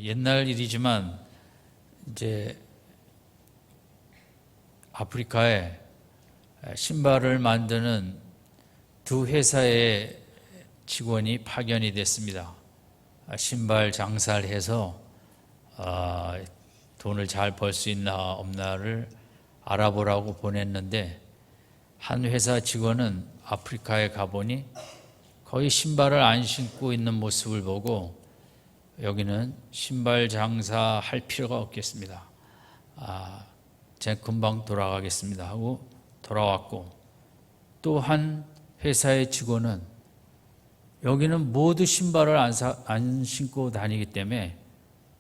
옛날 일이지만 이제 아프리카에 신발을 만드는 두 회사의 직원이 파견이 됐습니다. 신발 장사를 해서 돈을 잘 벌 수 있나 없나를 알아보라고 보냈는데, 한 회사 직원은 아프리카에 가보니 거의 신발을 안 신고 있는 모습을 보고 여기는 신발 장사할 필요가 없겠습니다. 제가 금방 돌아가겠습니다 하고 돌아왔고, 또 한 회사의 직원은 여기는 모두 신발을 안 신고 다니기 때문에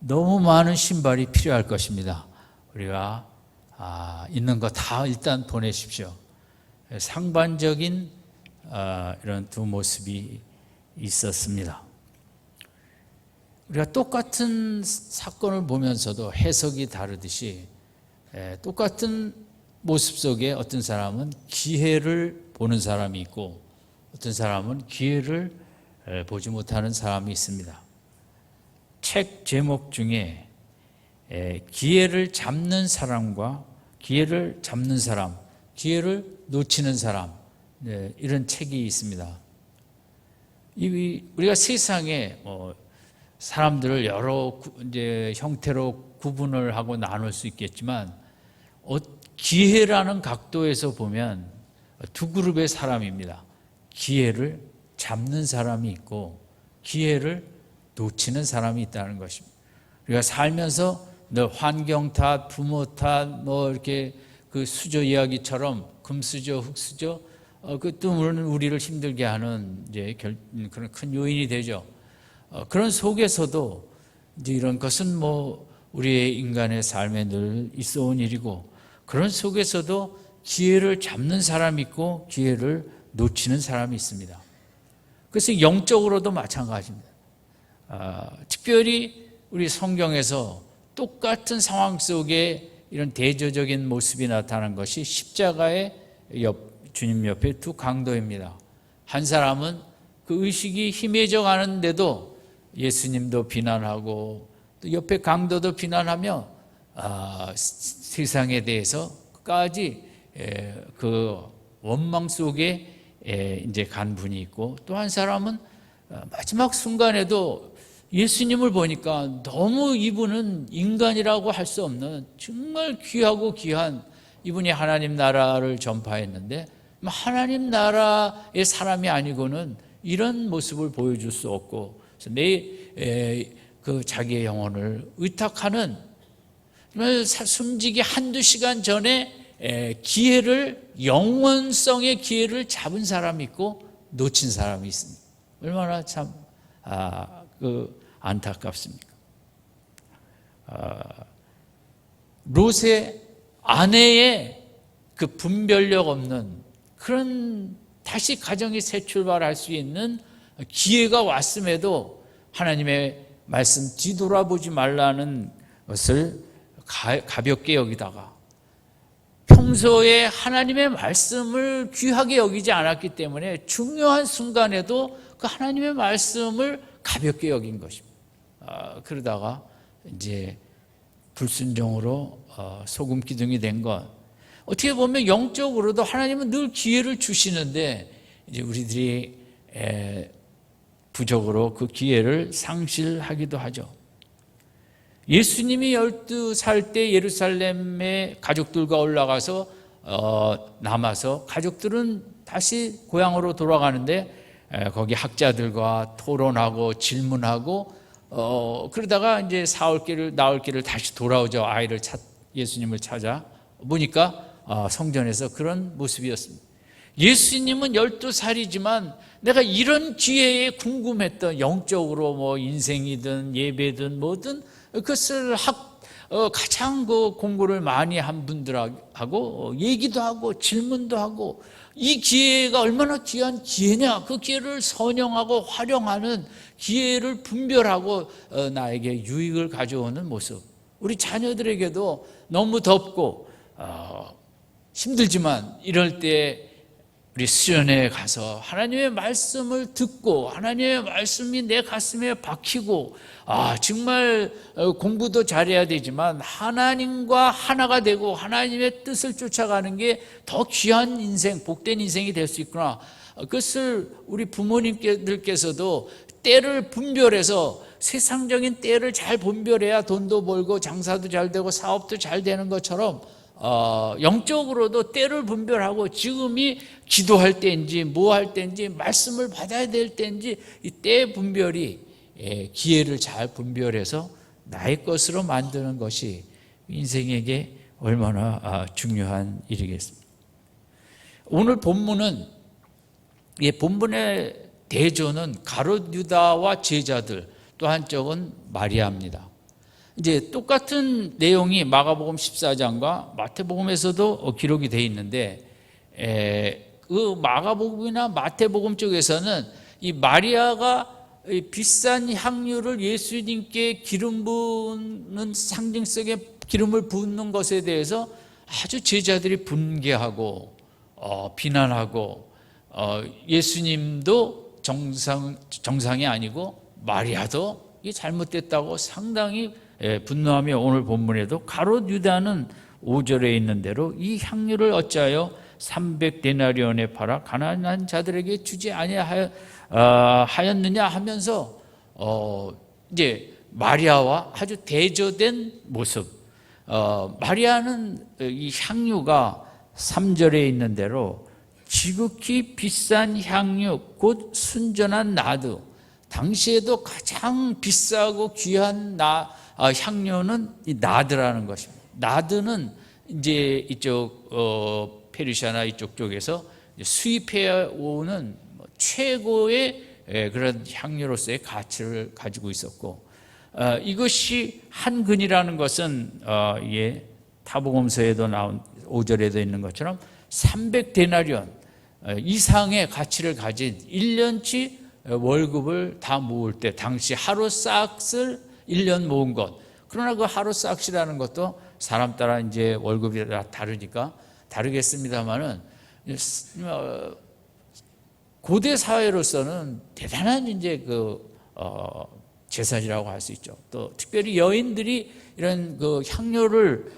너무 많은 신발이 필요할 것입니다. 우리가 있는 거 다 일단 보내십시오. 상반적인 이런 두 모습이 있었습니다. 우리가 똑같은 사건을 보면서도 해석이 다르듯이 똑같은 모습 속에 어떤 사람은 기회를 보는 사람이 있고 어떤 사람은 기회를 보지 못하는 사람이 있습니다. 책 제목 중에 기회를 잡는 사람과 기회를 잡는 사람, 기회를 놓치는 사람, 이런 책이 있습니다. 우리가 세상에 사람들을 여러 이제 형태로 구분을 하고 나눌 수 있겠지만, 기회라는 각도에서 보면 두 그룹의 사람입니다. 기회를 잡는 사람이 있고 기회를 놓치는 사람이 있다는 것입니다. 우리가 살면서 늘 환경 탓, 부모 탓, 이렇게 그 수저 이야기처럼 금수저, 흙수저, 또 물론 우리를 힘들게 하는 이제 그런 큰 요인이 되죠. 그런 속에서도 이제 이런 것은 우리의 인간의 삶에 늘 있어온 일이고, 그런 속에서도 기회를 잡는 사람이 있고 기회를 놓치는 사람이 있습니다. 그래서 영적으로도 마찬가지입니다. 특별히 우리 성경에서 똑같은 상황 속에 이런 대조적인 모습이 나타난 것이 십자가의 주님 옆에 두 강도입니다. 한 사람은 그 의식이 희미해져 가는데도 예수님도 비난하고 또 옆에 강도도 비난하며 세상에 대해서까지 그 원망 속에 이제 간 분이 있고, 또 한 사람은 마지막 순간에도 예수님을 보니까 너무 이분은 인간이라고 할 수 없는 정말 귀하고 귀한, 이분이 하나님 나라를 전파했는데 하나님 나라의 사람이 아니고는 이런 모습을 보여줄 수 없고, 그 자기의 영혼을 의탁하는, 숨지기 한두 시간 전에 영원성의 기회를 잡은 사람이 있고 놓친 사람이 있습니다. 얼마나 참 안타깝습니까? 롯의 아내의 그 분별력 없는 그런, 다시 가정이 새 출발할 수 있는 기회가 왔음에도 하나님의 말씀 뒤돌아보지 말라는 것을 가볍게 여기다가 평소에 하나님의 말씀을 귀하게 여기지 않았기 때문에 중요한 순간에도 그 하나님의 말씀을 가볍게 여긴 것입니다. 그러다가 이제 불순종으로 소금 기둥이 된 것, 어떻게 보면 영적으로도 하나님은 늘 기회를 주시는데 이제 우리들이 부족으로 그 기회를 상실하기도 하죠. 예수님이 12살 때 예루살렘에 가족들과 올라가서 남아서, 가족들은 다시 고향으로 돌아가는데 거기 학자들과 토론하고 질문하고 그러다가 이제 나올 길을 다시 돌아오죠. 예수님을 찾아 보니까 성전에서 그런 모습이었습니다. 예수님은 12살이지만 내가 이런 기회에 궁금했던, 영적으로 인생이든 예배든 뭐든 그것을 가장 공부를 많이 한 분들하고 얘기도 하고 질문도 하고, 이 기회가 얼마나 귀한 기회냐, 그 기회를 선용하고 활용하는, 기회를 분별하고 나에게 유익을 가져오는 모습. 우리 자녀들에게도 너무 덥고 힘들지만 이럴 때 우리 수련회에 가서 하나님의 말씀을 듣고 하나님의 말씀이 내 가슴에 박히고 정말 공부도 잘해야 되지만 하나님과 하나가 되고 하나님의 뜻을 쫓아가는 게 더 귀한 인생, 복된 인생이 될 수 있구나. 그것을 우리 부모님들께서도 때를 분별해서 세상적인 때를 잘 분별해야 돈도 벌고 장사도 잘 되고 사업도 잘 되는 것처럼 영적으로도 때를 분별하고 지금이 기도할 때인지 뭐 할 때인지 말씀을 받아야 될 때인지 이 때 분별이 기회를 잘 분별해서 나의 것으로 만드는 것이 인생에게 얼마나 중요한 일이겠습니까? 오늘 본문은 본문의 대조는 가룟 유다와 제자들 또 한쪽은 마리아입니다. 이제 똑같은 내용이 마가복음 14장과 마태복음에서도 기록이 되어 있는데 그 마가복음이나 마태복음 쪽에서는 이 마리아가 비싼 향유를 예수님께 기름 부는 상징성의 기름을 붓는 것에 대해서 아주 제자들이 분개하고 비난하고 예수님도 정상이 아니고 마리아도 이게 잘못됐다고 상당히 분노하며 오늘 본문에도 가룟 유다는 5절에 있는 대로 이 향유를 어찌하여 300데나리온에 팔아 가난한 자들에게 주지 아니하였느냐 하면서 이제 마리아와 아주 대조된 모습. 마리아는 이 향유가 3절에 있는 대로 지극히 비싼 향유 곧 순전한 나드, 당시에도 가장 비싸고 귀한 향료는 이 나드라는 것입니다. 나드는 이제 이쪽 페르시아나 이쪽 쪽에서 수입해 오는 최고의 그런 향료로서의 가치를 가지고 있었고, 이것이 한 근이라는 것은 타복음서에도 나온 5절에도 있는 것처럼 300데나리온 이상의 가치를 가진 1년치 월급을 다 모을 때 당시 하루 싹을 1년 모은 것. 그러나 그 하루 싹이라는 것도 사람 따라 이제 월급이 다르니까 다르겠습니다만은 고대 사회로서는 대단한 이제 재산이라고 할 수 있죠. 또 특별히 여인들이 이런 그 향료를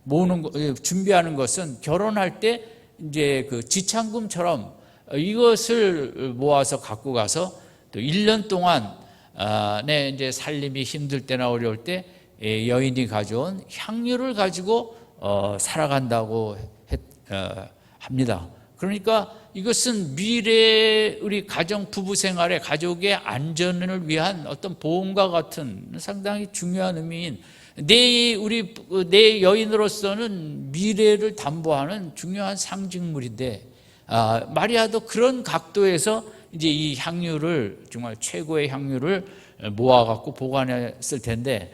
모으는 준비하는 것은 결혼할 때 이제 그 지참금처럼 이것을 모아서 갖고 가서 또 1년 동안 내 이제 살림이 힘들 때나 어려울 때 여인이 가져온 향유를 가지고 살아간다고 합니다. 그러니까 이것은 미래 우리 가정 부부 생활에 가족의 안전을 위한 어떤 보험과 같은 상당히 중요한 의미인 내 여인으로서는 미래를 담보하는 중요한 상징물인데, 마리아도 그런 각도에서 이제 이 향유를 정말 최고의 향유를 모아갖고 보관했을 텐데,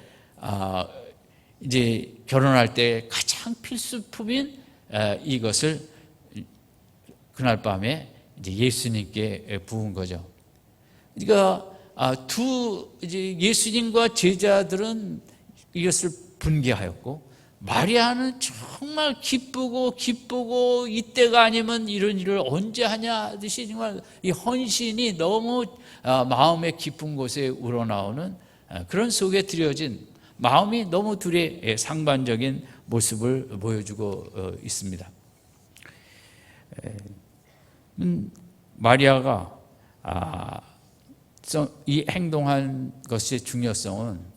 이제 결혼할 때 가장 필수품인 이것을 그날 밤에 이제 예수님께 부은 거죠. 그러니까 이제 예수님과 제자들은 이것을 분개하였고, 마리아는 정말 기쁘고 이때가 아니면 이런 일을 언제 하냐 하듯이 정말 이 헌신이 너무 마음의 깊은 곳에 우러나오는 그런 속에 들여진 마음이 너무 둘의 상반적인 모습을 보여주고 있습니다. 마리아가 이 행동한 것의 중요성은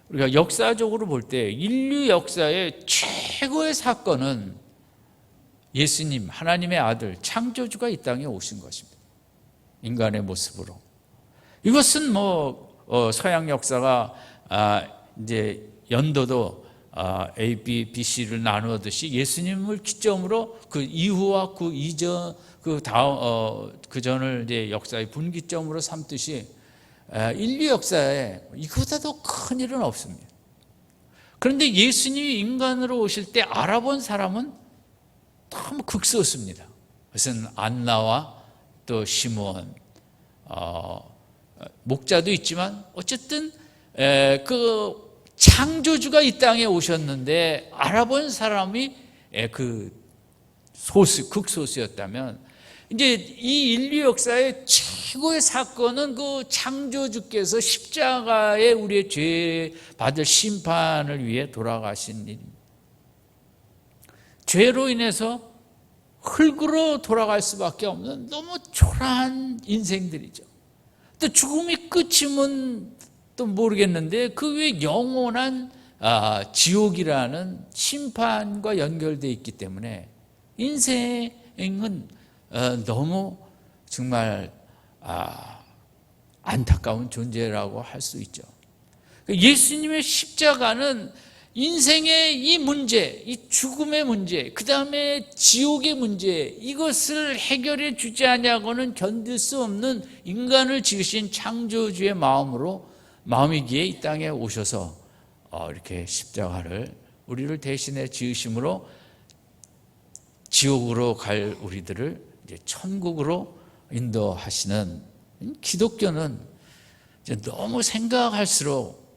우리가 역사적으로 볼 때 인류 역사의 최고의 사건은 예수님, 하나님의 아들, 창조주가 이 땅에 오신 것입니다. 인간의 모습으로. 이것은 서양 역사가 이제 연도도 A, B, B, C를 나누듯이 예수님을 기점으로 그 이후와 그 이전, 그 다음, 그 전을 이제 역사의 분기점으로 삼듯이 인류 역사에 이거보다 더 큰 일은 없습니다. 그런데 예수님이 인간으로 오실 때 알아본 사람은 너무 극소수입니다. 그것은 안나와 또 시므온, 목자도 있지만 어쨌든 그 창조주가 이 땅에 오셨는데 알아본 사람이 그 극소수였다면, 이제 이 인류 역사의 최고의 사건은 그 창조주께서 십자가에 우리의 죄 받을 심판을 위해 돌아가신 일입니다. 죄로 인해서 흙으로 돌아갈 수밖에 없는 너무 초라한 인생들이죠. 또 죽음이 끝이면 또 모르겠는데 그 위에 영원한 지옥이라는 심판과 연결되어 있기 때문에 인생은 너무 정말 안타까운 존재라고 할 수 있죠. 예수님의 십자가는 인생의 이 문제, 이 죽음의 문제, 그 다음에 지옥의 문제, 이것을 해결해 주지 않냐고는 견딜 수 없는 인간을 지으신 창조주의 마음이기에 이 땅에 오셔서 이렇게 십자가를 우리를 대신해 지으심으로 지옥으로 갈 우리들을 이제 천국으로 인도하시는, 기독교는 이제 너무 생각할수록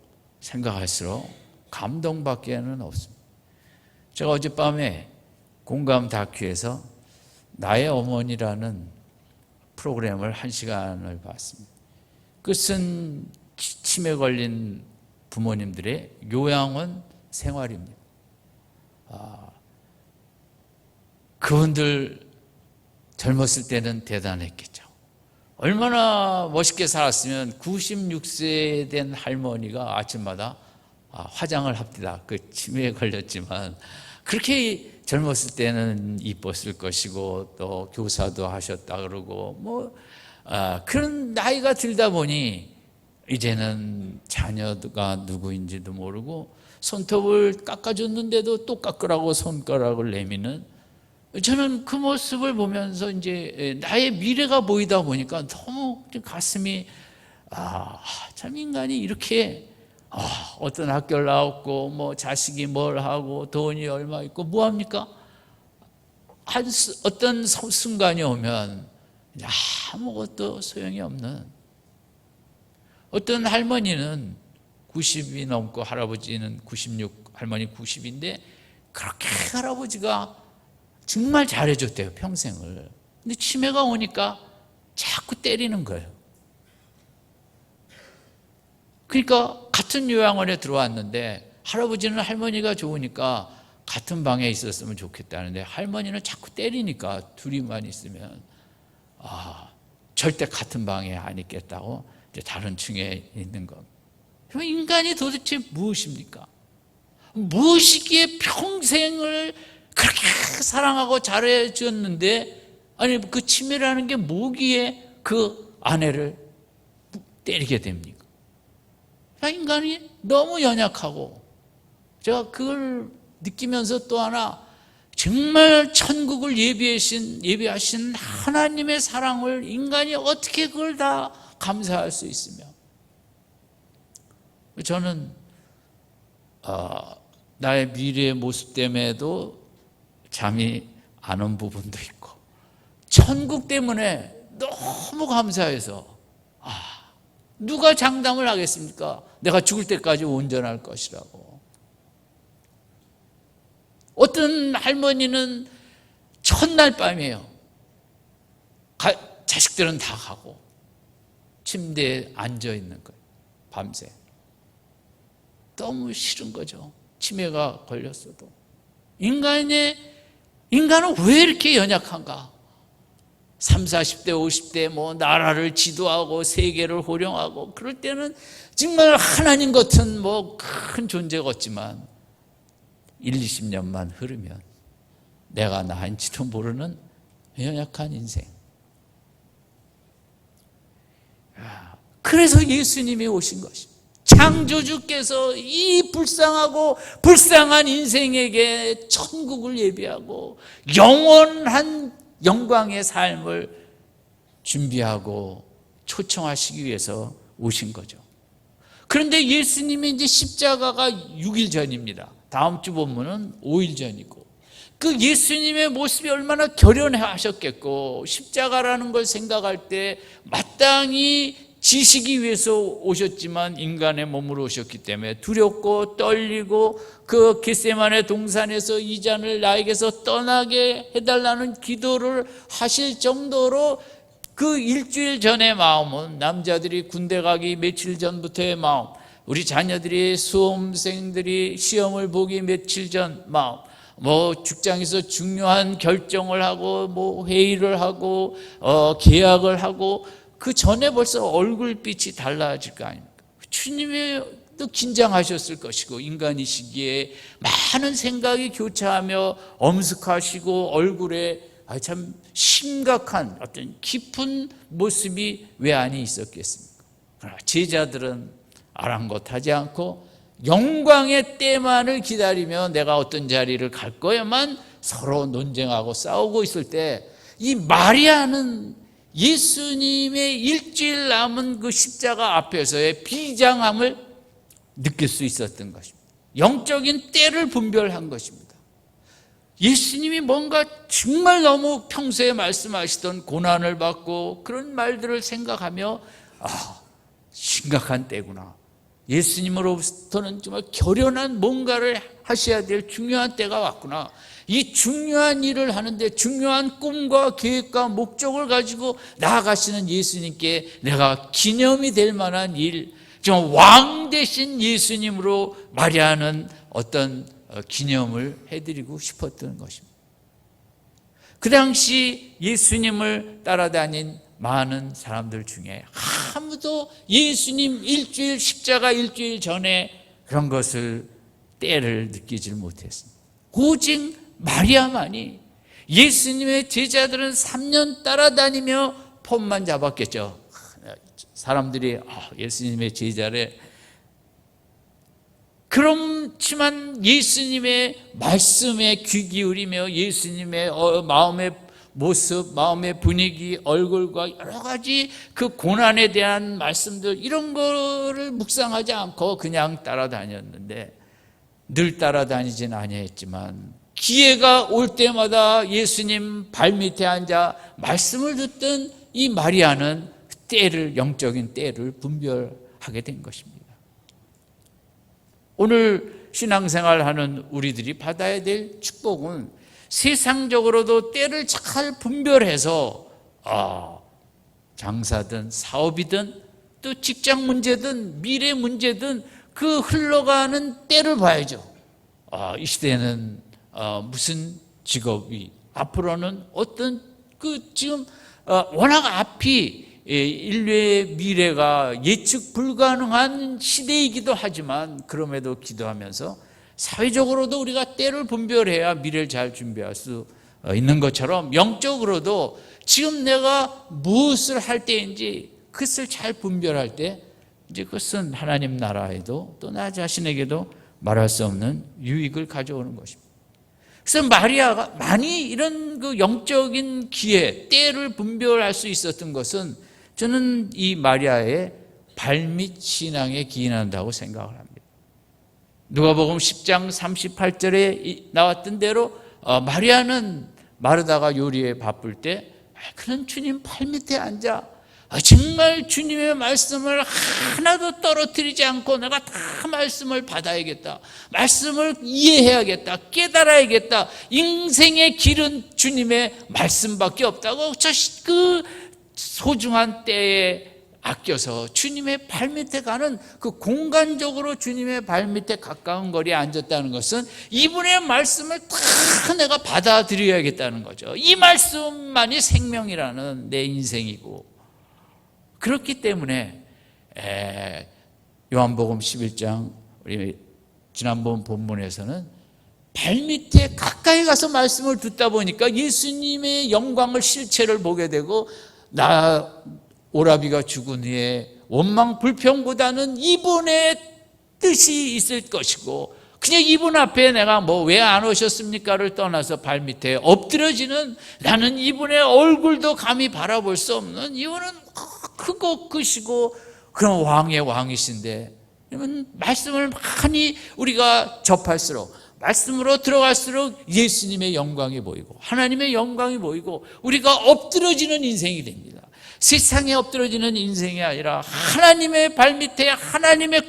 감동밖에는 없습니다. 제가 어젯밤에 공감 다큐에서 나의 어머니라는 프로그램을 1시간을 봤습니다. 끝은 치매 걸린 부모님들의 요양원 생활입니다. 그분들 젊었을 때는 대단했겠죠. 얼마나 멋있게 살았으면 96세 된 할머니가 아침마다 화장을 합디다. 그 치매에 걸렸지만 그렇게 젊었을 때는 이뻤을 것이고 또 교사도 하셨다 그러고 그런 나이가 들다 보니 이제는 자녀가 누구인지도 모르고 손톱을 깎아줬는데도 또 깎으라고 손가락을 내미는, 저는 그 모습을 보면서 이제 나의 미래가 보이다 보니까 너무 가슴이 참 인간이 이렇게 어떤 학교를 나왔고 자식이 뭘 하고 돈이 얼마 있고 뭐합니까? 어떤 순간이 오면 아무것도 소용이 없는, 어떤 할머니는 90이 넘고 할아버지는 96, 할머니 90인데 그렇게 할아버지가 정말 잘해줬대요, 평생을. 근데 치매가 오니까 자꾸 때리는 거예요. 그러니까 같은 요양원에 들어왔는데 할아버지는 할머니가 좋으니까 같은 방에 있었으면 좋겠다는데 할머니는 자꾸 때리니까 둘이만 있으면 절대 같은 방에 안 있겠다고 이제 다른 층에 있는 것. 그럼 인간이 도대체 무엇입니까? 무엇이기에 평생을 그렇게 사랑하고 잘해줬는데 그 치매라는 게 뭐기에 그 아내를 때리게 됩니까? 인간이 너무 연약하고, 제가 느끼면서 또 하나, 정말 천국을 예비하신 하나님의 사랑을 인간이 어떻게 그걸 다 감사할 수 있으며, 저는 나의 미래의 모습 때문에도 잠이 안 온 부분도 있고, 천국 때문에 너무 감사해서 누가 장담을 하겠습니까? 내가 죽을 때까지 온전할 것이라고. 어떤 할머니는 첫날 밤이에요. 자식들은 다 가고 침대에 앉아 있는 거예요, 밤새. 너무 싫은 거죠, 치매가 걸렸어도. 인간은 왜 이렇게 연약한가? 30, 40대, 50대 나라를 지도하고 세계를 호령하고 그럴 때는 정말 하나님 같은 큰 존재 같지만 1, 20년만 흐르면 내가 나인지도 모르는 연약한 인생. 그래서 예수님이 오신 것입니다. 창조주께서 이 불쌍하고 불쌍한 인생에게 천국을 예비하고 영원한 영광의 삶을 준비하고 초청하시기 위해서 오신 거죠. 그런데 예수님이 이제 십자가가 6일 전입니다. 다음 주 본문은 5일 전이고, 그 예수님의 모습이 얼마나 결연하셨겠고, 십자가라는 걸 생각할 때 마땅히 지시기 위해서 오셨지만 인간의 몸으로 오셨기 때문에 두렵고 떨리고 그 겟세마네 동산에서 이 잔을 나에게서 떠나게 해달라는 기도를 하실 정도로 그 일주일 전의 마음은, 남자들이 군대 가기 며칠 전부터의 마음, 우리 자녀들이 수험생들이 시험을 보기 며칠 전 마음, 직장에서 중요한 결정을 하고 회의를 하고 계약을 하고 그 전에 벌써 얼굴빛이 달라질 거 아닙니까? 주님이 또 긴장하셨을 것이고, 인간이시기에 많은 생각이 교차하며 엄숙하시고 얼굴에 참 심각한 어떤 깊은 모습이 왜 안에 있었겠습니까? 그러나 제자들은 아랑곳하지 않고 영광의 때만을 기다리며 내가 어떤 자리를 갈 거야만 서로 논쟁하고 싸우고 있을 때, 이 마리아는 예수님의 일주일 남은 그 십자가 앞에서의 비장함을 느낄 수 있었던 것입니다. 영적인 때를 분별한 것입니다. 예수님이 뭔가 정말 너무 평소에 말씀하시던 고난을 받고 그런 말들을 생각하며 심각한 때구나, 예수님으로부터는 정말 결연한 뭔가를 하셔야 될 중요한 때가 왔구나, 이 중요한 일을 하는데 중요한 꿈과 계획과 목적을 가지고 나아가시는 예수님께 내가 기념이 될 만한 일, 좀 왕 대신 예수님으로 마리아는 어떤 기념을 해드리고 싶었던 것입니다. 그 당시 예수님을 따라다닌 많은 사람들 중에 아무도 예수님 십자가 일주일 전에 그런 것을, 때를 느끼지 못했습니다. 오직 마리아만이. 예수님의 제자들은 3년 따라다니며 폰만 잡았겠죠. 사람들이 예수님의 제자래. 그렇지만 예수님의 말씀에 귀 기울이며 예수님의 마음의 모습, 마음의 분위기, 얼굴과 여러 가지 그 고난에 대한 말씀들, 이런 거를 묵상하지 않고 그냥 따라다녔는데, 늘 따라다니진 아니했지만 기회가 올 때마다 예수님 발밑에 앉아 말씀을 듣던 이 마리아는 때를, 영적인 때를 분별하게 된 것입니다. 오늘 신앙생활하는 우리들이 받아야 될 축복은 세상적으로도 때를 잘 분별해서 장사든 사업이든 또 직장 문제든 미래 문제든 그 흘러가는 때를 봐야죠. 이 시대는 무슨 직업이, 앞으로는 어떤 지금 워낙 앞이 인류의 미래가 예측 불가능한 시대이기도 하지만, 그럼에도 기도하면서 사회적으로도 우리가 때를 분별해야 미래를 잘 준비할 수 있는 것처럼, 영적으로도 지금 내가 무엇을 할 때인지 그것을 잘 분별할 때, 이제 그것은 하나님 나라에도 또 나 자신에게도 말할 수 없는 유익을 가져오는 것입니다. 그래서 마리아가 많이 이런 그 영적인 기회, 때를 분별할 수 있었던 것은, 저는 이 마리아의 발밑 신앙에 기인한다고 생각을 합니다. 누가복음 10장 38절에 나왔던 대로 마리아는 마르다가 요리에 바쁠 때 그런 주님 발밑에 앉아 정말 주님의 말씀을 하나도 떨어뜨리지 않고 내가 다 말씀을 받아야겠다, 말씀을 이해해야겠다, 깨달아야겠다, 인생의 길은 주님의 말씀밖에 없다고 그 소중한 때에 아껴서 주님의 발밑에 가는, 그 공간적으로 주님의 발밑에 가까운 거리에 앉았다는 것은 이분의 말씀을 다 내가 받아들여야겠다는 거죠. 이 말씀만이 생명이라는 내 인생이고, 그렇기 때문에 요한복음 11장 우리 지난번 본문에서는 발밑에 가까이 가서 말씀을 듣다 보니까 예수님의 영광을, 실체를 보게 되고, 오라비가 죽은 후에 원망 불평보다는 이분의 뜻이 있을 것이고, 그냥 이분 앞에 내가 왜 안 오셨습니까를 떠나서 발밑에 엎드려지는, 나는 이분의 얼굴도 감히 바라볼 수 없는, 이분은 크고 크시고 그런 왕의 왕이신데, 그러면 말씀을 많이 우리가 접할수록, 말씀으로 들어갈수록 예수님의 영광이 보이고 하나님의 영광이 보이고 우리가 엎드려지는 인생이 됩니다. 세상에 엎드러지는 인생이 아니라 하나님의 발밑에 하나님의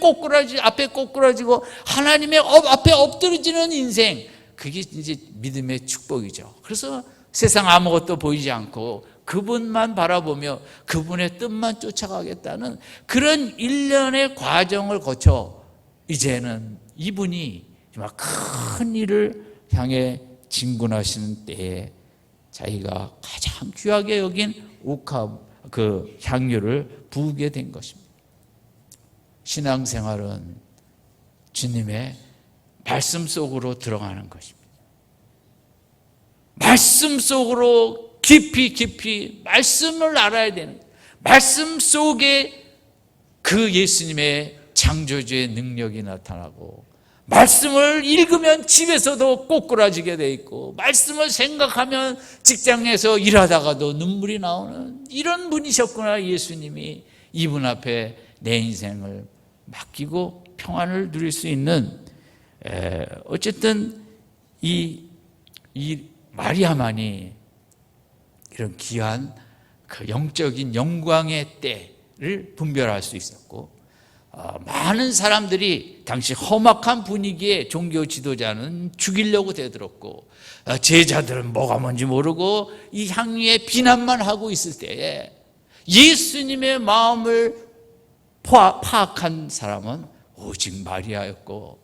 앞에 꼬꾸라지고 하나님의 앞에 엎드러지는 인생, 그게 이제 믿음의 축복이죠. 그래서 세상 아무것도 보이지 않고 그분만 바라보며 그분의 뜻만 쫓아가겠다는 그런 일련의 과정을 거쳐 이제는 이분이 정말 큰 일을 향해 진군하시는 때에 자기가 가장 귀하게 여긴 그 향유를 부으게 된 것입니다. 신앙생활은 주님의 말씀 속으로 들어가는 것입니다. 말씀 속으로 깊이 말씀을 알아야 되는, 말씀 속에 그 예수님의 창조주의 능력이 나타나고, 말씀을 읽으면 집에서도 꼬꾸라지게 돼 있고, 말씀을 생각하면 직장에서 일하다가도 눈물이 나오는 이런 분이셨구나. 예수님이 이분 앞에 내 인생을 맡기고 평안을 누릴 수 있는, 어쨌든 이 마리아만이 이런 귀한 그 영적인 영광의 때를 분별할 수 있었고, 많은 사람들이 당시 험악한 분위기에 종교 지도자는 죽이려고 대들었고, 제자들은 뭐가 뭔지 모르고 이 향유에 비난만 하고 있을 때에 예수님의 마음을 파악한 사람은 오직 마리아였고,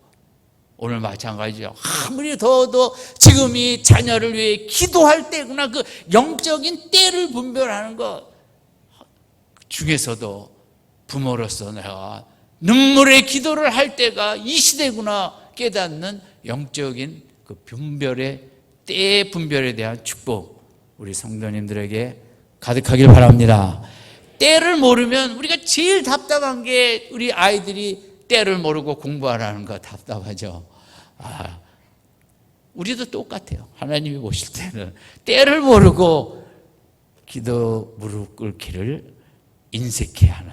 오늘 마찬가지죠. 아무리 더워도 지금 이 자녀를 위해 기도할 때구나. 그 영적인 때를 분별하는 것 중에서도 부모로서 내가 눈물의 기도를 할 때가 이 시대구나 깨닫는 영적인 그 분별의 때의 분별에 대한 축복, 우리 성도님들에게 가득하길 바랍니다. 때를 모르면 우리가 제일 답답한 게, 우리 아이들이 때를 모르고 공부하라는 거 답답하죠. 우리도 똑같아요. 하나님이 보실 때는 때를 모르고 기도 무릎 꿇기를 인색해 하는.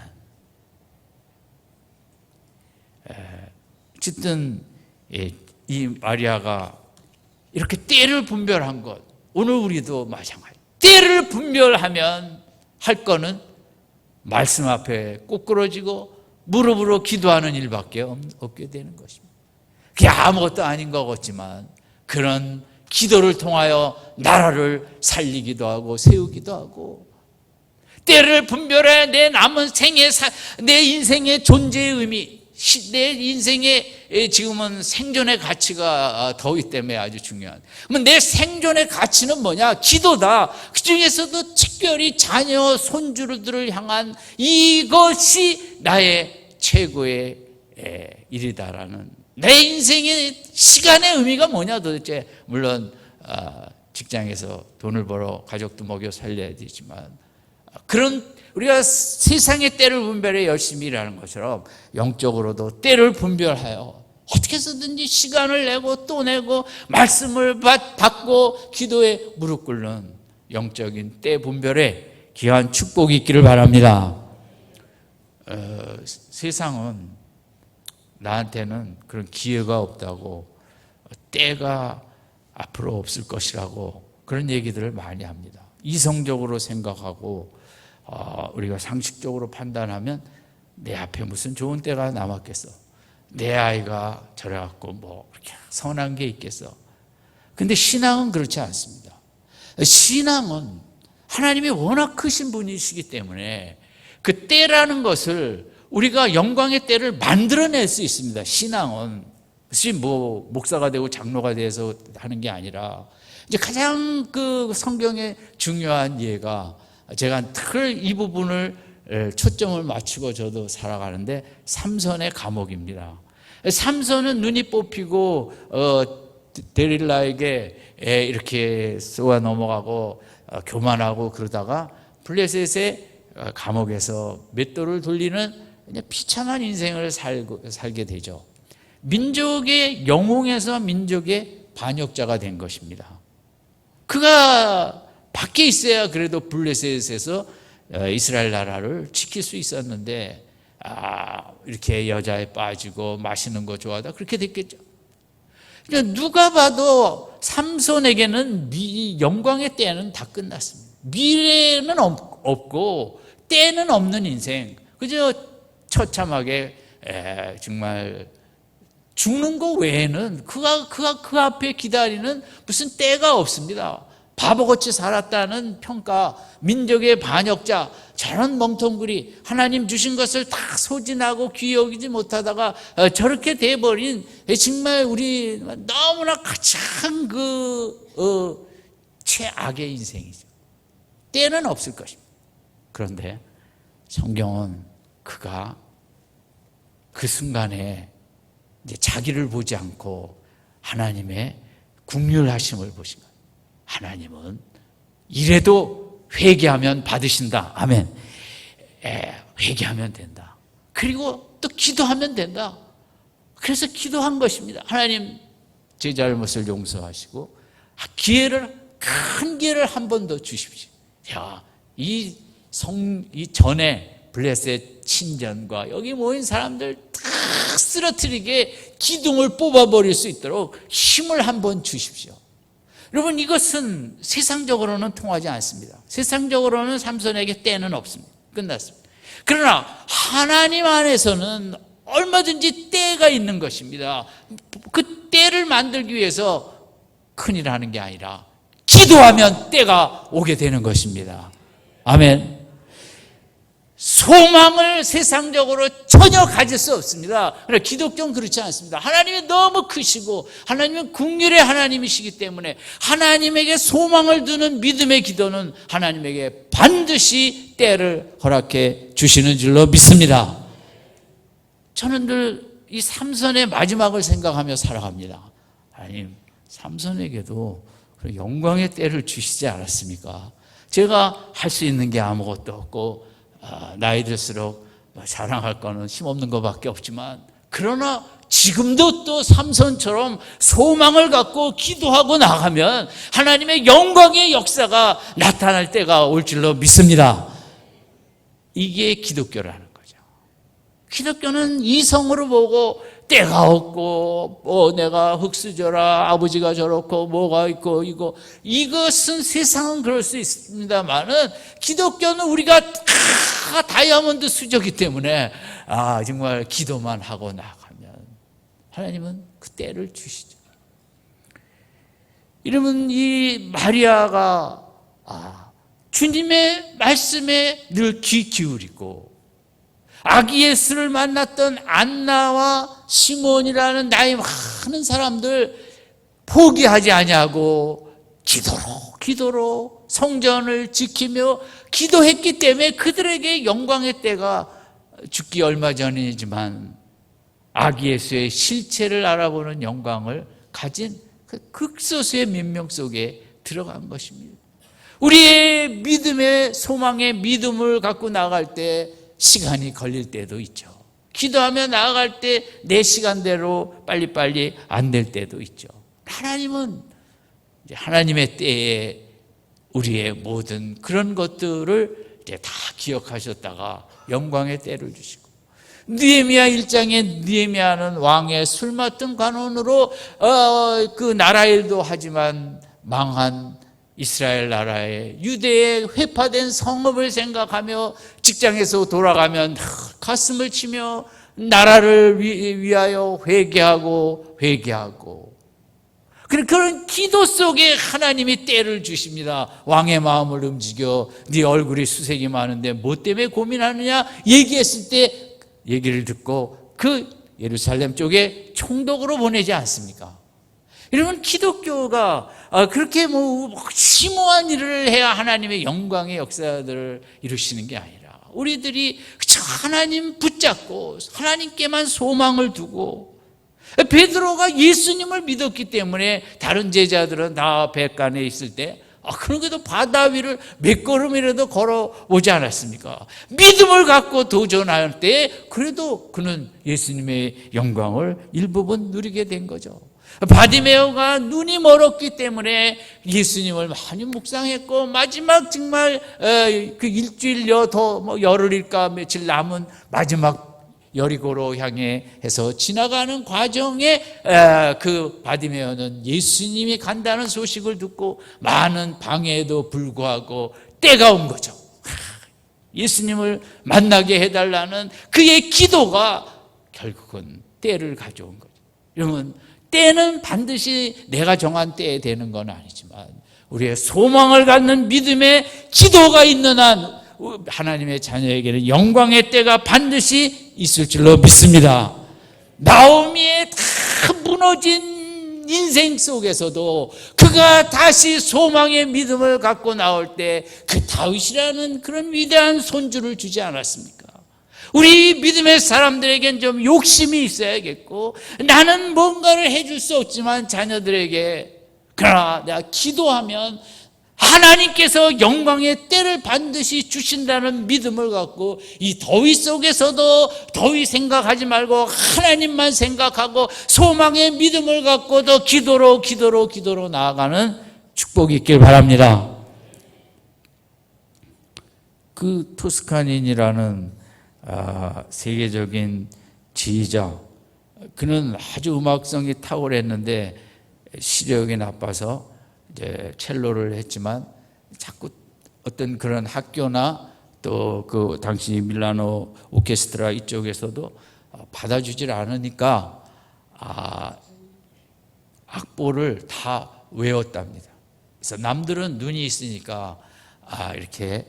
어쨌든 이 마리아가 이렇게 때를 분별한 것, 오늘 우리도 마찬가지. 때를 분별하면 할 거는 말씀 앞에 꼬꾸러지고 무릎으로 기도하는 일밖에 없게 되는 것입니다. 그게 아무것도 아닌 것 같지만 그런 기도를 통하여 나라를 살리기도 하고 세우기도 하고, 때를 분별해 내 남은 생애, 내 인생의 존재의 의미, 내 인생의 지금은 생존의 가치가 더위 때문에 아주 중요한. 그러면 내 생존의 가치는 뭐냐? 기도다. 그 중에서도 특별히 자녀, 손주들을 향한 이것이 나의 최고의 일이다라는, 내 인생의 시간의 의미가 뭐냐 도대체. 물론 직장에서 돈을 벌어 가족도 먹여 살려야 되지만, 그런 우리가 세상의 때를 분별해 열심히 일하는 것처럼 영적으로도 때를 분별하여 어떻게 해서든지 시간을 내고 또 내고 말씀을 받고 기도에 무릎 꿇는 영적인 때 분별에 귀한 축복이 있기를 바랍니다. 세상은 나한테는 그런 기회가 없다고, 때가 앞으로 없을 것이라고 그런 얘기들을 많이 합니다. 이성적으로 생각하고 우리가 상식적으로 판단하면 내 앞에 무슨 좋은 때가 남았겠어, 내 아이가 저래갖고 뭐 그렇게 선한 게 있겠어. 근데 신앙은 그렇지 않습니다. 신앙은 하나님이 워낙 크신 분이시기 때문에 그 때라는 것을 우리가 영광의 때를 만들어낼 수 있습니다. 신앙은 뭐 목사가 되고 장로가 돼서 하는 게 아니라, 이제 가장 그 성경의 중요한 예가, 제가 특히 이 부분을 초점을 맞추고 저도 살아가는데, 삼손의 감옥입니다. 삼손은 눈이 뽑히고 데릴라에게 이렇게 쏘아 넘어가고 교만하고 그러다가 블레셋의 감옥에서 맷돌을 돌리는 그냥 비참한 인생을 살게 되죠. 민족의 영웅에서 민족의 반역자가 된 것입니다. 그가 밖에 있어야 그래도 블레셋에서 이스라엘 나라를 지킬 수 있었는데, 이렇게 여자에 빠지고 마시는 거 좋아하다 그렇게 됐겠죠. 그러니까 누가 봐도 삼손에게는 영광의 때는 다 끝났습니다. 미래는 없고 때는 없는 인생, 그저 처참하게 정말 죽는 거 외에는 그 앞에 기다리는 무슨 때가 없습니다. 바보같이 살았다는 평가, 민족의 반역자, 저런 멍텅구리, 하나님 주신 것을 다 소진하고 귀히 여기지 못하다가 저렇게 돼버린 정말 우리 너무나 가장 최악의 인생이죠. 때는 없을 것입니다. 그런데 성경은 그가 그 순간에 이제 자기를 보지 않고 하나님의 긍휼하심을 보신 거예요. 하나님은 이래도 회개하면 받으신다. 아멘. 회개하면 된다. 그리고 또 기도하면 된다. 그래서 기도한 것입니다. 하나님, 제 잘못을 용서하시고 큰 기회를 한 번 더 주십시오. 자, 이 전에 블레셋 친전과 여기 모인 사람들 다 쓰러뜨리게 기둥을 뽑아버릴 수 있도록 힘을 한번 주십시오. 여러분, 이것은 세상적으로는 통하지 않습니다. 세상적으로는 삼손에게 때는 없습니다. 끝났습니다. 그러나 하나님 안에서는 얼마든지 때가 있는 것입니다. 그 때를 만들기 위해서 큰일 하는 게 아니라 기도하면 때가 오게 되는 것입니다. 아멘. 소망을 세상적으로 전혀 가질 수 없습니다. 그러나 기독교는 그렇지 않습니다. 하나님이 너무 크시고 하나님은 긍휼의 하나님이시기 때문에 하나님에게 소망을 두는 믿음의 기도는 하나님에게 반드시 때를 허락해 주시는 줄로 믿습니다. 저는 늘 이 삼손의 마지막을 생각하며 살아갑니다. 하나님, 삼손에게도 영광의 때를 주시지 않았습니까? 제가 할 수 있는 게 아무것도 없고 나이 들수록 자랑할 거는 힘없는 것밖에 없지만, 그러나 지금도 또 삼손처럼 소망을 갖고 기도하고 나가면 하나님의 영광의 역사가 나타날 때가 올 줄로 믿습니다. 이게 기독교라는 거죠. 기독교는 이성으로 보고 때가 없고 내가 흙수저라, 아버지가 저렇고 뭐가 있고 이것은 세상은 그럴 수 있습니다만은 기독교는 우리가 다 다이아몬드 수저기 때문에 정말 기도만 하고 나가면 하나님은 그 때를 주시죠. 이러면 이 마리아가 주님의 말씀에 늘 귀 기울이고, 아기 예수를 만났던 안나와 시몬이라는 나이 많은 사람들 포기하지 아니하고 기도로 성전을 지키며 기도했기 때문에 그들에게 영광의 때가 죽기 얼마 전이지만 아기 예수의 실체를 알아보는 영광을 가진 그 극소수의 몇 명 속에 들어간 것입니다. 우리의 믿음의 소망의 믿음을 갖고 나갈 때 시간이 걸릴 때도 있죠. 기도하며 나아갈 때 내 시간대로 빨리빨리 안 될 때도 있죠. 하나님은 이제 하나님의 때에 우리의 모든 그런 것들을 이제 다 기억하셨다가 영광의 때를 주시고, 느헤미야 1장에 느헤미야는 왕의 술 맡은 관원으로 그 나라 일도 하지만 망한 이스라엘 나라의 유대의 회파된 성읍을 생각하며 직장에서 돌아가면 가슴을 치며 나라를 위하여 회개하고 그런 기도 속에 하나님이 때를 주십니다. 왕의 마음을 움직여 네 얼굴이 수색이 많은데 뭐 때문에 고민하느냐 얘기했을 때 얘기를 듣고 그 예루살렘 쪽에 총독으로 보내지 않습니까? 여러분, 기독교가 그렇게 심오한 일을 해야 하나님의 영광의 역사들을 이루시는 게 아니라 우리들이 하나님 붙잡고 하나님께만 소망을 두고, 베드로가 예수님을 믿었기 때문에 다른 제자들은 다 백간에 있을 때 그런데도 바다 위를 몇 걸음이라도 걸어오지 않았습니까? 믿음을 갖고 도전할 때 그래도 그는 예수님의 영광을 일부분 누리게 된 거죠. 바디메오가 눈이 멀었기 때문에 예수님을 많이 묵상했고, 마지막 정말 그 일주일여 더 열흘일까 며칠 남은 마지막 여리고로 향해 해서 지나가는 과정에 그 바디메오는 예수님이 간다는 소식을 듣고 많은 방해에도 불구하고 때가 온 거죠. 예수님을 만나게 해달라는 그의 기도가 결국은 때를 가져온 거죠. 여러분, 때는 반드시 내가 정한 때에 되는 건 아니지만 우리의 소망을 갖는 믿음의 기도가 있는 한 하나님의 자녀에게는 영광의 때가 반드시 있을 줄로 믿습니다. 나오미의 다 무너진 인생 속에서도 그가 다시 소망의 믿음을 갖고 나올 때 그 다윗이라는 그런 위대한 손주를 주지 않았습니까? 우리 믿음의 사람들에겐 좀 욕심이 있어야겠고, 나는 뭔가를 해줄 수 없지만 자녀들에게, 그러나 내가 기도하면 하나님께서 영광의 때를 반드시 주신다는 믿음을 갖고 이 더위 속에서도 더위 생각하지 말고 하나님만 생각하고 소망의 믿음을 갖고 더 기도로 나아가는 축복이 있길 바랍니다. 그 토스카닌이라는 세계적인 지휘자, 그는 아주 음악성이 탁월했는데 시력이 나빠서 이제 첼로를 했지만 자꾸 어떤 그런 학교나 또 그 당시 밀라노 오케스트라 이쪽에서도 받아주질 않으니까 악보를 다 외웠답니다. 그래서 남들은 눈이 있으니까 이렇게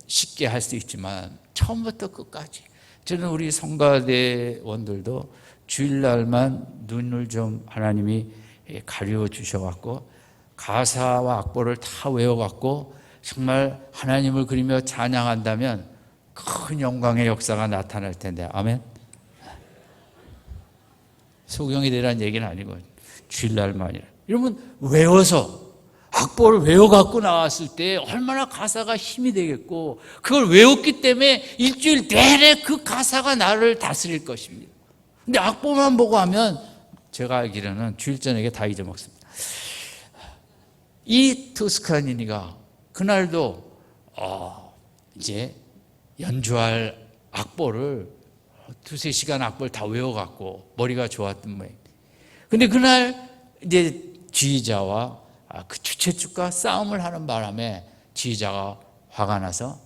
쉽게 할 수 있지만 처음부터 끝까지, 저는 우리 성가대원들도 주일날만 눈을 좀 하나님이 가려 주셔갖고 가사와 악보를 다 외워갖고 정말 하나님을 그리며 찬양한다면 큰 영광의 역사가 나타날 텐데, 아멘. 소경이 되라는 얘기는 아니고 주일날만이라. 여러분, 외워서 악보를 외워갖고 나왔을 때 얼마나 가사가 힘이 되겠고, 그걸 외웠기 때문에 일주일 내내 그 가사가 나를 다스릴 것입니다. 근데 악보만 보고 하면 제가 알기로는 주일 저녁에 다 잊어먹습니다. 이 토스카니니가 그날도 이제 연주할 악보를 2-3시간 악보를 다 외워갖고 머리가 좋았던 모양. 근데 그날 이제 지휘자와 그 주최측과 싸움을 하는 바람에 지휘자가 화가 나서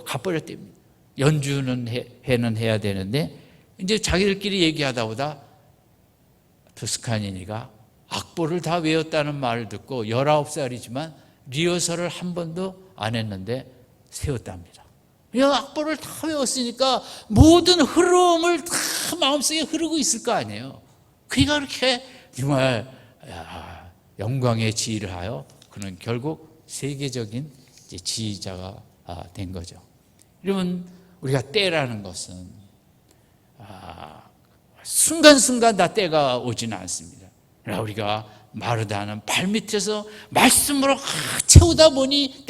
가버렸답니다. 연주는 해는 해야 되는데 이제 자기들끼리 얘기하다 보다 토스카니니가 악보를 다 외웠다는 말을 듣고 19살이지만 리허설을 한 번도 안 했는데 세웠답니다. 악보를 다 외웠으니까 모든 흐름을 다 마음속에 흐르고 있을 거 아니에요. 그러니까 그렇게 정말 영광의 지휘를 하여 그는 결국 세계적인 지휘자가 된 거죠. 여러분, 우리가 때라는 것은 순간순간 다 때가 오지는 않습니다. 우리가 마르다는 발밑에서 말씀으로 채우다 보니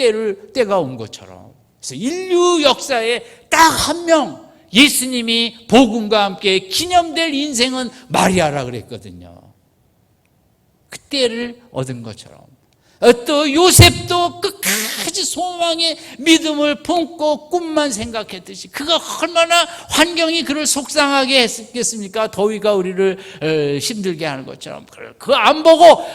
때가 온 것처럼, 그래서 인류 역사에 딱 한 명 예수님이 복음과 함께 기념될 인생은 마리아라 그랬거든요. 그 때를 얻은 것처럼 또 요셉도 끝까지 소망의 믿음을 품고 꿈만 생각했듯이, 그가 얼마나 환경이 그를 속상하게 했겠습니까? 더위가 우리를 힘들게 하는 것처럼 그거 안 보고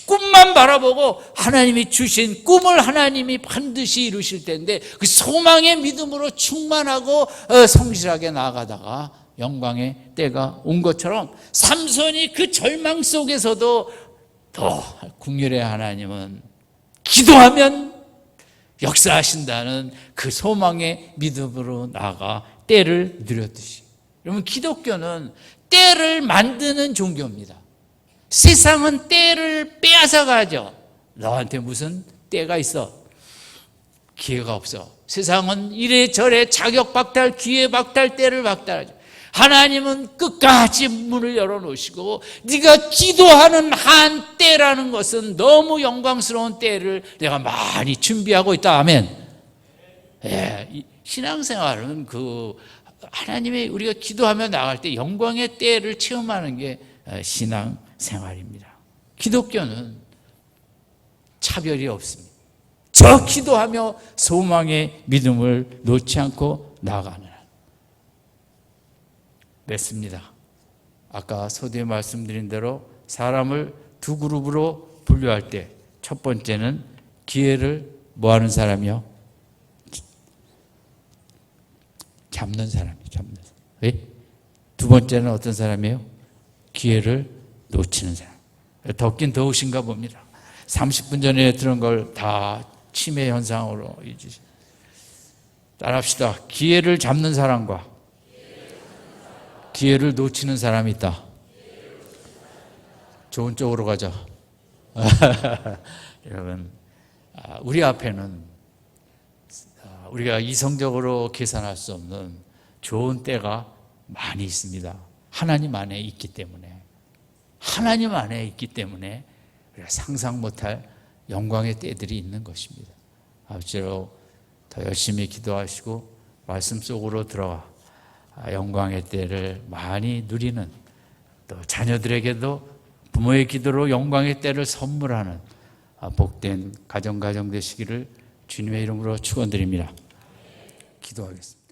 꿈만 바라보고 하나님이 주신 꿈을 하나님이 반드시 이루실 텐데 그 소망의 믿음으로 충만하고 성실하게 나아가다가 영광의 때가 온 것처럼 삼손이 그 절망 속에서도 더 긍휼의 하나님은 기도하면 역사하신다는 그 소망의 믿음으로 나아가 때를 누렸듯이, 여러분, 기독교는 때를 만드는 종교입니다. 세상은 때를 빼앗아 가죠. 너한테 무슨 때가 있어? 기회가 없어. 세상은 이래저래 자격 박탈, 기회 박탈, 때를 박탈하죠. 하나님은 끝까지 문을 열어놓으시고 네가 기도하는 한 때라는 것은 너무 영광스러운 때를 내가 많이 준비하고 있다. 아멘. 신앙생활은 하나님의 우리가 기도하며 나갈 때 영광의 때를 체험하는 게 신앙생활입니다. 기독교는 차별이 없습니다. 저 기도하며 소망의 믿음을 놓지 않고 나아가는 맺습니다. 아까 서두에 말씀드린 대로 사람을 두 그룹으로 분류할 때 첫 번째는 기회를 뭐 하는 사람이요? 잡는 사람이에요. 잡는 사람. 왜? 두 번째는 어떤 사람이에요? 기회를 놓치는 사람. 덥긴 더우신가 봅니다. 30분 전에 들은 걸 다 치매 현상으로 따라합시다. 기회를 잡는 사람과 기회를 놓치는 사람이 있다. 좋은 쪽으로 가자. 여러분, 우리 앞에는 우리가 이성적으로 계산할 수 없는 좋은 때가 많이 있습니다. 하나님 안에 있기 때문에. 하나님 안에 있기 때문에 우리가 상상 못할 영광의 때들이 있는 것입니다. 아버지로 더 열심히 기도하시고 말씀 속으로 들어가 영광의 때를 많이 누리는, 또 자녀들에게도 부모의 기도로 영광의 때를 선물하는 복된 가정 되시기를 주님의 이름으로 축원드립니다. 기도하겠습니다.